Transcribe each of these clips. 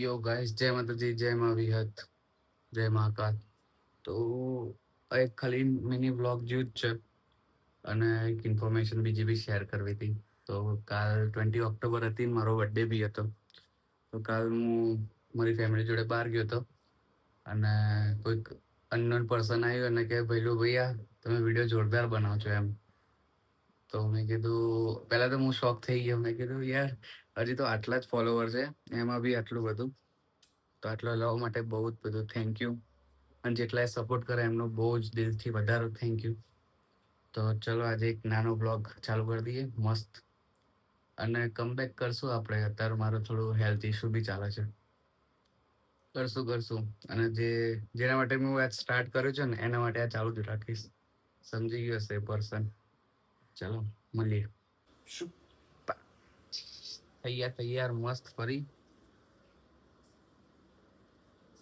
યો ગાઈસ, જય માતાજી, જય મા વિહત, જય મહાકાલ. તો આ એક ખાલી મિની વ્લોગ જેવું જ છે અને એક ઇન્ફોર્મેશન બીજી બી શેર કરવી હતી. તો કાલ 20 ઓક્ટોબર હતી, મારો બર્થડે બી હતો. તો કાલ હું મારી ફેમિલી જોડે બહાર ગયો હતો અને કોઈક અનનોન પર્સન આવ્યું અને કે ભઈલું ભૈયા તમે વિડીયો જોરદાર બનાવો છો એમ. તો મેં કીધું, પહેલા તો હું શોક થઈ ગયો. મેં કીધું યાર હજી તો આટલા જ ફોલોવર છે, એમાં બી આટલું બધું. તો આટલો લવ માટે બહુ જ બધું થેન્ક યુ. અને જેટલાએ સપોર્ટ કરે એમનો બહુ જ દિલથી વધારે થેન્ક યુ. તો ચલો આજે એક નાનો બ્લોગ ચાલુ કરી દઈએ મસ્ત, અને કમબેક કરશું આપણે. અત્યારે મારું થોડું હેલ્થ ઇશ્યુ બી ચાલે છે. કરશું અને જેના માટે હું આજ સ્ટાર્ટ કર્યું છે ને એના માટે આ ચાલુ જ રાખીશ. સમજી ગયો હશે પર્સન. ચલો મળીએ. તૈયાર મસ્ત ફરી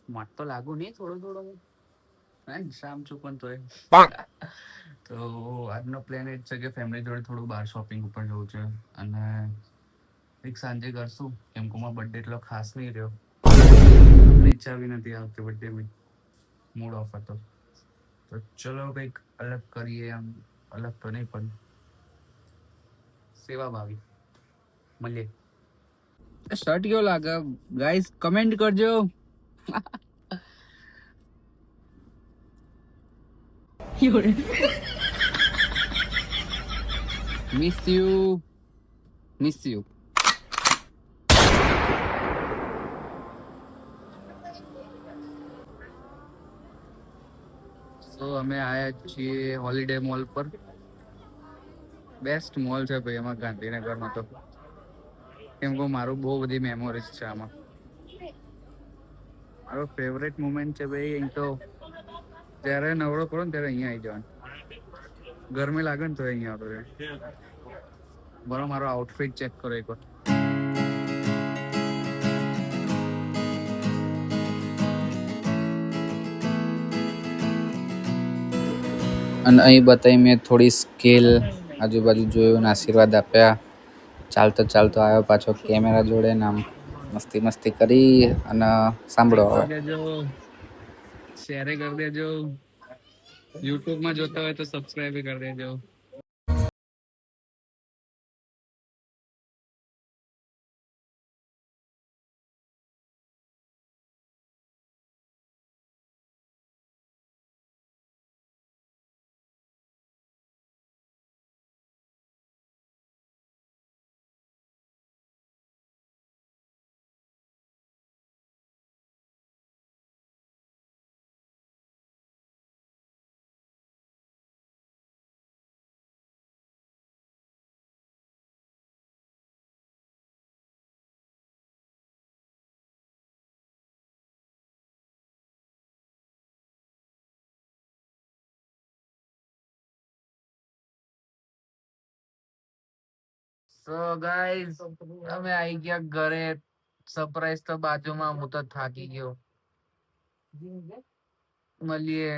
સ્માર્ટ તો લાગુ નહીં થોડો શામ છું પણ તોય. તો આજનો પ્લાન એ જ છે કે ફેમિલી જોડે થોડું બહાર શોપિંગ ઉપર જવું છે અને એક સાંજે કરશું કેમ કે મારો બર્થડે એટલો ખાસ નહીં રહ્યો. ઈચ્છા બી નથી આવતી બર્થડે બી, મૂડ ઓફ હતો. તો ચલો કંઈક અલગ કરીએ. આમ અલગ તો નહીં પણ સેવા ભાવી. મળીએ. શર્ટ કેવો લાગે ગાઈસ, કમેન્ટ કરજો. Miss you. તો અમે આયા છીએ હોલિડે મોલ પર. બેસ્ટ મોલ છે ભાઈ એમાં ગાંધીનગરમાં તો. કેમ કે મારું બહુ બધી મેમોરીઝ છે આમાં. મારો ફેવરેટ મુમેન્ટ છે ભાઈ અહીં તો, જ્યારે નવરો પડો ને ત્યારે અહીંયા આવી જવાનું. ગરમી લાગે ને તો અહીંયા આવતો રહે. બરો મારો આઉટફિટ ચેક કરો એકવાર. અને અહીં બતાવી મેં થોડી સ્કિલ, આજુબાજુ જોયું ને આશીર્વાદ આપ્યા. ચાલતો આવ્યો પાછો કેમેરા જોડે ને આમ મસ્તી કરી. અને સાંભળો હવે, શેર કરી દેજો. યુટ્યુબમાં જોતા હોય તો સબસ્ક્રાઇબ કરી દેજો. સો ગાઈસ, અમે આવી ગયા ઘરે. સરપ્રાઈઝ તો બાજુમાં, હું તો થાકી ગયો. મળીએ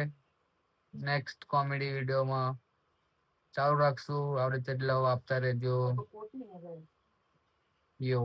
નેક્સ્ટ કોમેડી વિડીયોમાં. ચાલુ રાખશું. આવી રીતે લવ આપતા રહેજો. યો